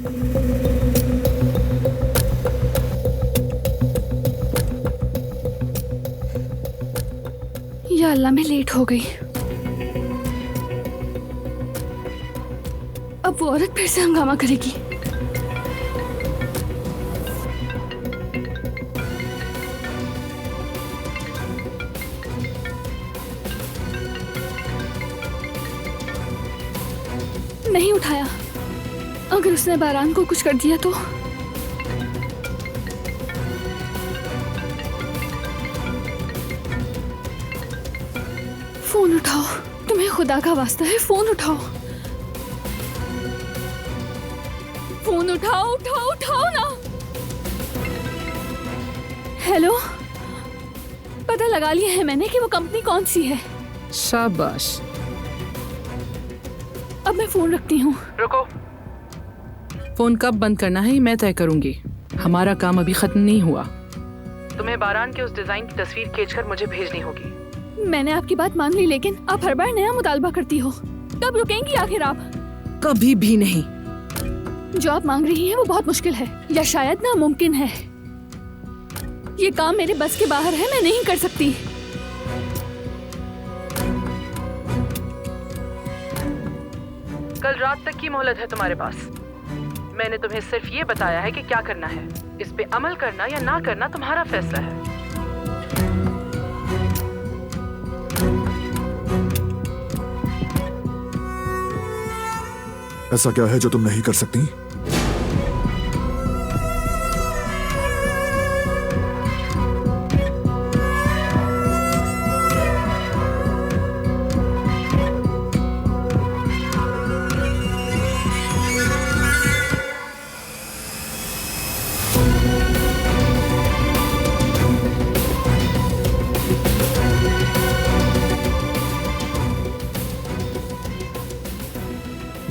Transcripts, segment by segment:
या अल्लाह, मैं लेट हो गई। अब वो औरत फिर से हंगामा करेगी। नहीं उठाया। अगर उसने बारान को कुछ कर दिया तो। फोन उठाओ, तुम्हें खुदा का वास्ता है, फोन उठाओ। फोन उठाओ, उठाओ, उठाओ ना। हेलो, पता लगा लिया है मैंने कि वो कंपनी कौन सी है। शाबाश। अब मैं फोन रखती हूँ। रुको, फोन कब बंद करना है ये मैं तय करूंगी। हमारा काम अभी खत्म नहीं हुआ। तुम्हें बारान के उस डिजाइन की तस्वीर खींचकर मुझे भेजनी होगी। मैंने आपकी बात मान ली, लेकिन आप हर बार नया मुतालबा करती हो। कब रुकेंगी आखिर आप? कभी भी नहीं। जो आप मांग रही हैं वो बहुत मुश्किल है, या शायद नामुमकिन है। ये काम मेरे बस के बाहर है, मैं नहीं कर सकती। कल रात तक की मोहलत है तुम्हारे पास। मैंने तुम्हें सिर्फ ये बताया है कि क्या करना है। इस पे अमल करना या ना करना तुम्हारा फैसला है। ऐसा क्या है जो तुम नहीं कर सकती?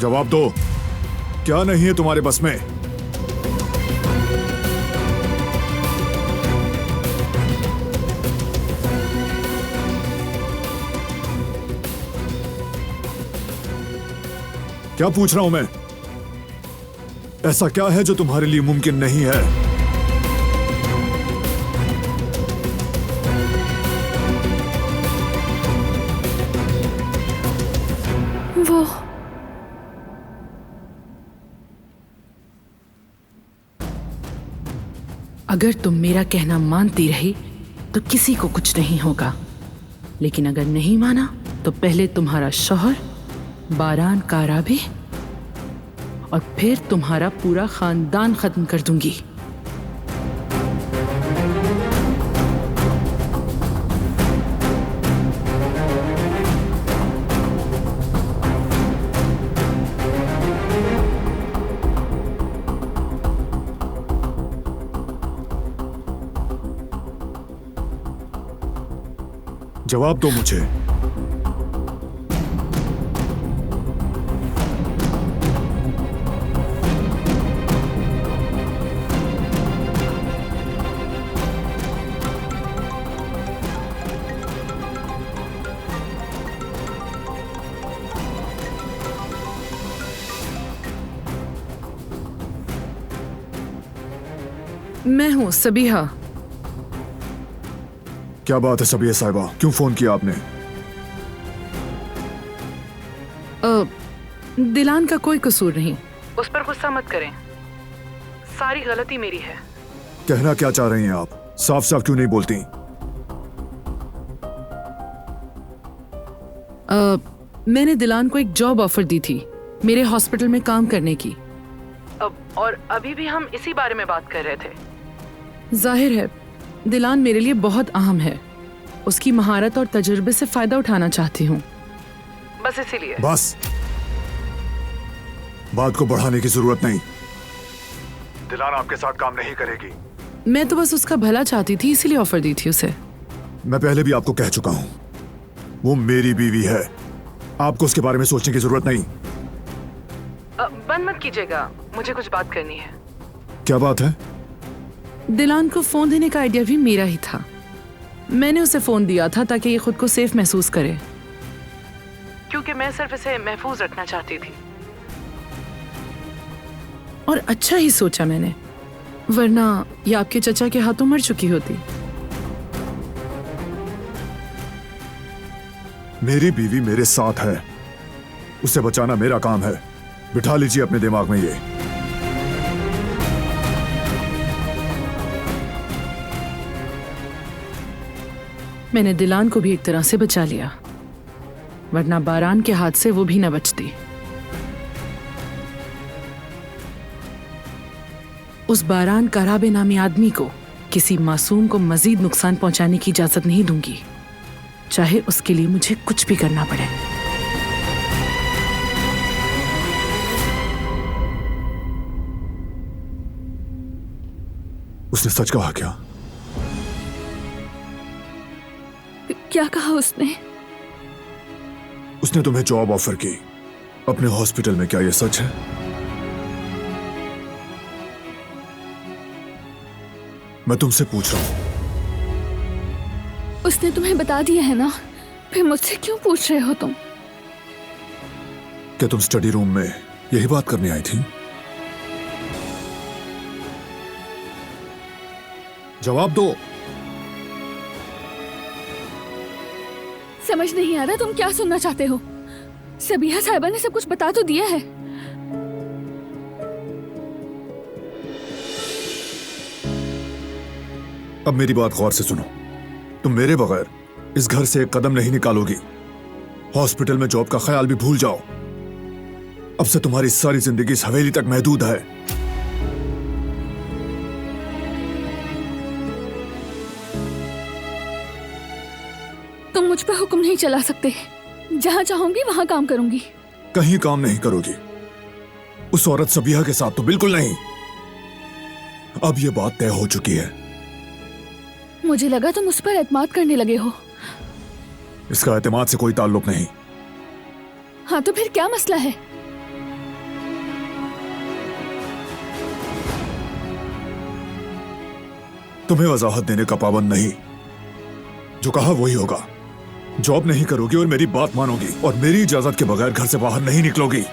जवाब दो, क्या नहीं है तुम्हारे बस में? क्या पूछ रहा हूं मैं? ऐसा क्या है जो तुम्हारे लिए मुमकिन नहीं है? वो अगर तुम मेरा कहना मानती रही तो किसी को कुछ नहीं होगा, लेकिन अगर नहीं माना तो पहले तुम्हारा शौहर बारान काराबे और फिर तुम्हारा पूरा खानदान खत्म कर दूंगी। जवाब दो मुझे। मैं हूं सबीहा। क्या बात है सबिया साहिबा, क्यों फोन किया आपने? दिलान का कोई कसूर नहीं, उस पर गुस्सा मत करें। सारी गलती मेरी है। कहना क्या चाह रही हैं आप? साफ साफ क्यों नहीं बोलती? मैंने दिलान को एक जॉब ऑफर दी थी मेरे हॉस्पिटल में काम करने की। और अभी भी हम इसी बारे में बात कर रहे थे। जाहिर है दिलान मेरे लिए बहुत अहम है। उसकी महारत और तजुर्बे से फायदा उठाना चाहती हूँ, बस इसीलिए। बस, बात को बढ़ाने की जरूरत नहीं। दिलान आपके साथ काम नहीं करेगी। मैं तो बस उसका भला चाहती थी, इसीलिए ऑफर दी थी उसे। मैं पहले भी आपको कह चुका हूं, वो मेरी बीवी है। आपको उसके बारे में सोचने की जरूरत नहीं। बंद मत कीजिएगा, मुझे कुछ बात करनी है। क्या बात है? दिलान को फोन देने का आइडिया भी मेरा ही था। मैंने उसे फोन दिया था ताकि ये खुद को सेफ महसूस करे, क्योंकि मैं सिर्फ इसे महफूज रखना चाहती थी। और अच्छा ही सोचा मैंने, वरना ये आपके चचा के हाथों मर चुकी होती। मेरी बीवी मेरे साथ है, उसे बचाना मेरा काम है। बिठा लीजिए अपने दिमाग में ये। मैंने दिलान को भी एक तरह से बचा लिया, वरना बारान के हाथ से वो भी न बचती। उस बारान कराबे नामी आदमी को किसी मासूम को मजीद नुकसान पहुंचाने की इजाजत नहीं दूंगी, चाहे उसके लिए मुझे कुछ भी करना पड़े। उसने सच कहा क्या? क्या कहा उसने? उसने तुम्हें जॉब ऑफर की अपने हॉस्पिटल में, क्या यह सच है? मैं तुमसे पूछ रहा हूं। उसने तुम्हें बता दिया है ना, फिर मुझसे क्यों पूछ रहे हो तुम? क्या तुम स्टडी रूम में यही बात करने आई थी? जवाब दो। समझ नहीं आ रहा तुम क्या सुनना चाहते हो। सबिहा साहिबा ने सब कुछ बता तो दिया है। अब मेरी बात गौर से सुनो। तुम मेरे बगैर इस घर से एक कदम नहीं निकालोगी। हॉस्पिटल में जॉब का ख्याल भी भूल जाओ। अब से तुम्हारी सारी जिंदगी इस हवेली तक महदूद है। तुम मुझ पर हुक्म नहीं चला सकते। जहां चाहूंगी वहां काम करूंगी। कहीं काम नहीं करोगी। उस औरत सबिहा के साथ तो बिल्कुल नहीं। अब यह बात तय हो चुकी है। मुझे लगा तुम उस पर एतमाद करने लगे हो। इसका एतमाद से कोई ताल्लुक नहीं। हाँ तो फिर क्या मसला है? तुम्हें वजाहत देने का पाबंद नहीं। जो कहा वही होगा। जॉब नहीं करोगी और मेरी बात मानोगी और मेरी इजाजत के बगैर घर से बाहर नहीं निकलोगी।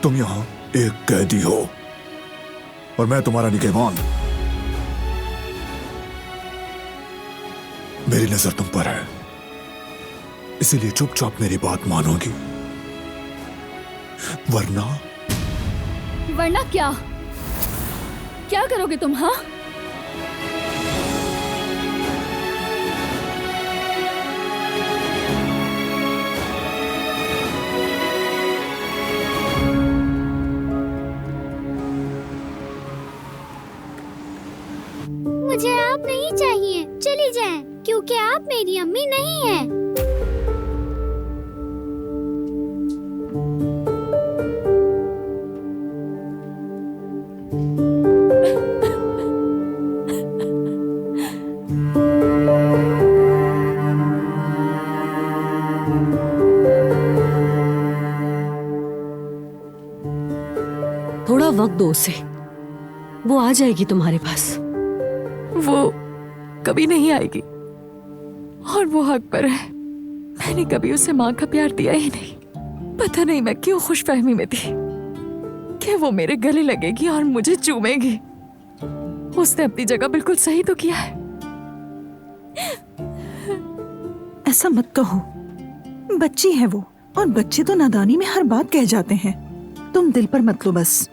तुम यहां एक कैदी हो और मैं तुम्हारा निगहबान। मेरी नजर तुम पर है, इसीलिए चुपचाप मेरी बात मानोगी, वरना वरना क्या? क्या करोगे तुम? हाँ, मुझे आप नहीं चाहिए, चली जाएं, क्योंकि आप मेरी अम्मी नहीं हैं। थोड़ा वक्त दो उसे, वो आ जाएगी तुम्हारे पास। वो कभी नहीं आएगी और वो हक पर है। मैंने कभी उसे माँ का प्यार दिया ही नहीं। पता नहीं मैं क्यों खुशफहमी में थी कि वो मेरे गले लगेगी और मुझे चूमेगी। उसने अपनी जगह बिल्कुल सही तो किया है। ऐसा मत कहो, बच्ची है वो, और बच्चे तो नादानी में हर बात कह जाते हैं। तुम दिल पर मत लो, बस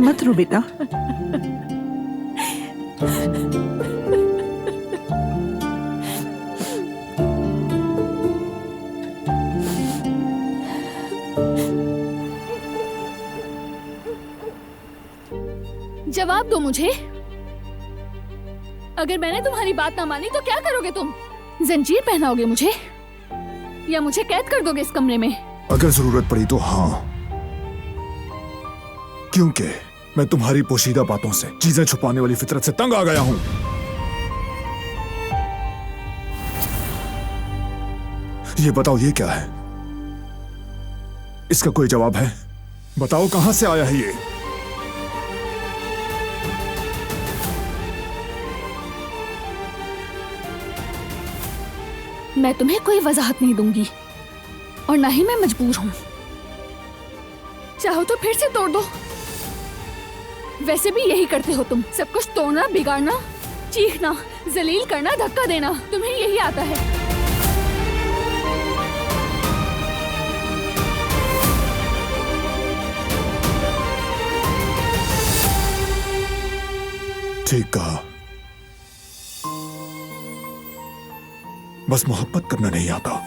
मत रो बेटा। जवाब दो मुझे। अगर मैंने तुम्हारी बात ना मानी तो क्या करोगे तुम? जंजीर पहनाओगे मुझे या मुझे कैद कर दोगे इस कमरे में? अगर जरूरत पड़ी तो हाँ, क्योंकि मैं तुम्हारी पोशीदा बातों से, चीजें छुपाने वाली फितरत से तंग आ गया हूं। ये बताओ, ये क्या है? इसका कोई जवाब है? बताओ कहां से आया है ये? मैं तुम्हें कोई वजाहत नहीं दूंगी और ना ही मैं मजबूर हूं। चाहो तो फिर से तोड़ दो। वैसे भी यही करते हो तुम, सब कुछ तोड़ना, बिगाड़ना, चीखना, जलील करना, धक्का देना, तुम्हें यही आता है। ठीक कहा, बस मोहब्बत करना नहीं आता।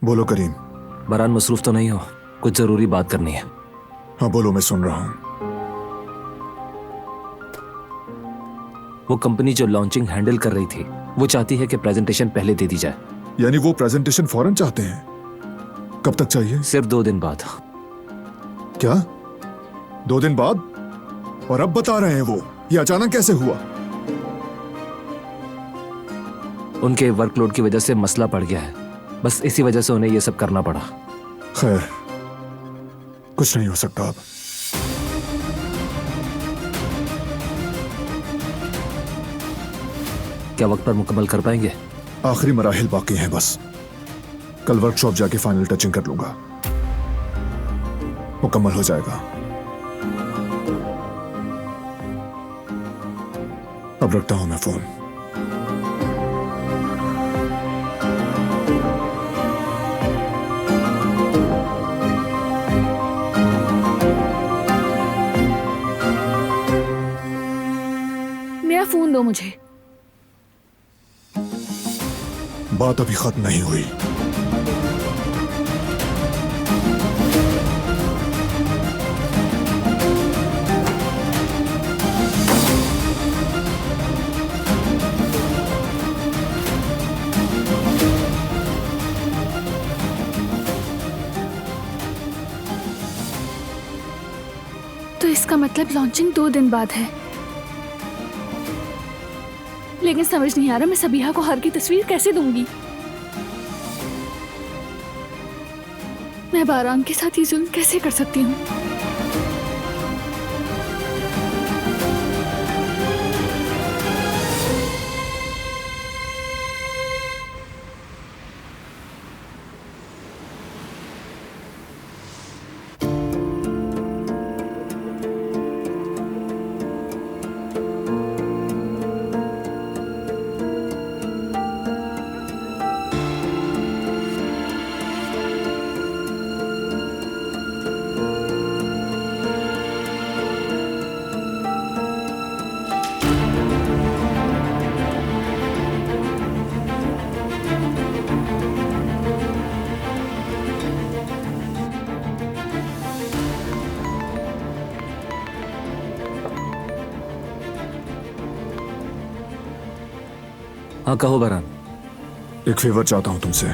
बोलो करीम। बरहान, मसरूफ तो नहीं हो? कुछ जरूरी बात करनी है। हाँ बोलो, मैं सुन रहा हूं। वो कंपनी जो लॉन्चिंग हैंडल कर रही थी, वो चाहती है कि प्रेजेंटेशन पहले दे दी जाए। यानी वो प्रेजेंटेशन फौरन चाहते हैं? कब तक चाहिए? सिर्फ 2 दिन बाद। क्या 2 दिन बाद? और अब बता रहे हैं वो? ये अचानक कैसे हुआ? उनके वर्कलोड की वजह से मसला पड़ गया है, बस इसी वजह से उन्हें ये सब करना पड़ा। खैर, कुछ नहीं हो सकता अब। क्या वक्त पर मुकम्मल कर पाएंगे? आखिरी मराहिल बाकी हैं बस। कल वर्कशॉप जाके फाइनल टचिंग कर लूंगा, मुकम्मल हो जाएगा। अब रखता हूं मैं फोन। मेरा फोन दो मुझे। बात अभी खत्म नहीं हुई। तो इसका मतलब लॉन्चिंग 2 दिन बाद है। लेकिन समझ नहीं आ रहा मैं सबीहा को हार की तस्वीर कैसे दूंगी। मैं बारान के साथ ये जुल्म कैसे कर सकती हूँ? हाँ कहो बरहान। एक फेवर चाहता हूं तुमसे,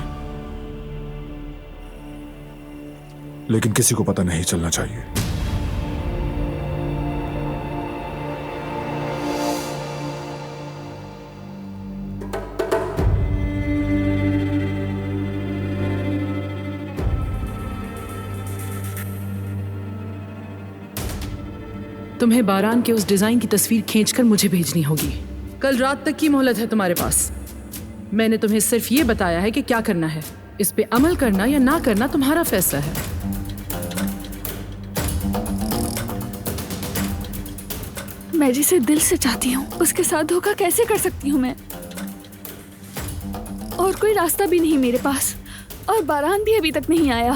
लेकिन किसी को पता नहीं चलना चाहिए। तुम्हें बारान के उस डिजाइन की तस्वीर खींचकर मुझे भेजनी होगी। कल रात तक की मोहलत है तुम्हारे पास। मैंने तुम्हें सिर्फ ये बताया है कि क्या करना है। इस पे अमल करना या ना करना तुम्हारा फैसला है। मैं जिसे दिल से चाहती हूँ उसके साथ धोखा कैसे कर सकती हूँ मैं? और कोई रास्ता भी नहीं मेरे पास, और बारान भी अभी तक नहीं आया।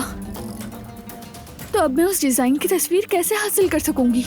तो अब मैं उस डिजाइन की तस्वीर कैसे हासिल कर सकूंगी?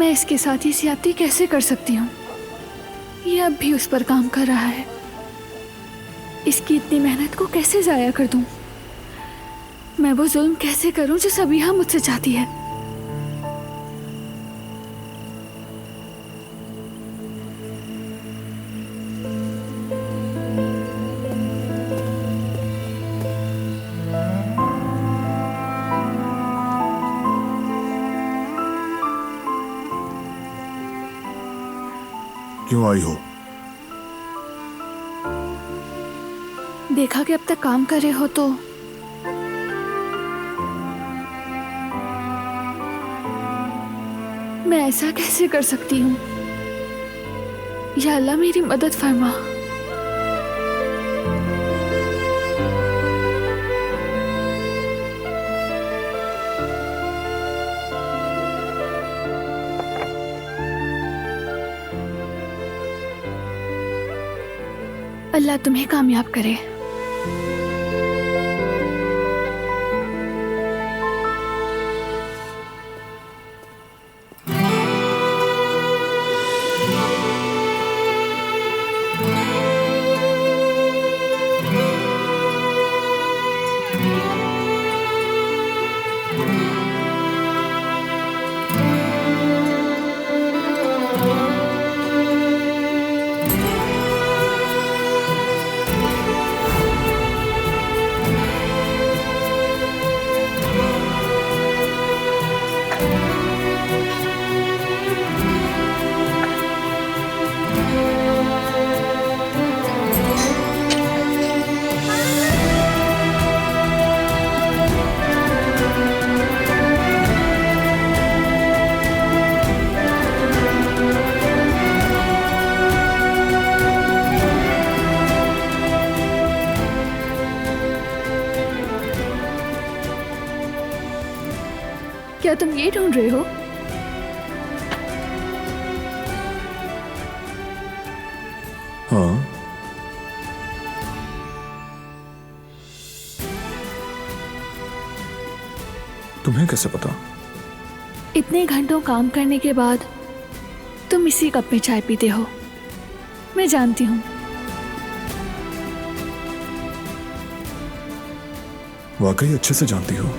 मैं इसके साथ ही ज्यादती कैसे कर सकती हूँ? ये अब भी उस पर काम कर रहा है। इसकी इतनी मेहनत को कैसे जाया कर दूं? मैं वो जुल्म कैसे करूं जो सबिहा मुझसे चाहती है? क्यों आई हो? देखा कि अब तक काम कर रहे हो तो मैं ऐसा कैसे कर सकती हूँ? या अल्लाह मेरी मदद फरमा। अल्लाह तुम्हें कामयाब करे। क्या तुम ये ढूंढ रहे हो? हाँ, तुम्हें कैसे पता? इतने घंटों काम करने के बाद तुम इसी कप में चाय पीते हो। मैं जानती हूँ। वाकई अच्छे से जानती हो।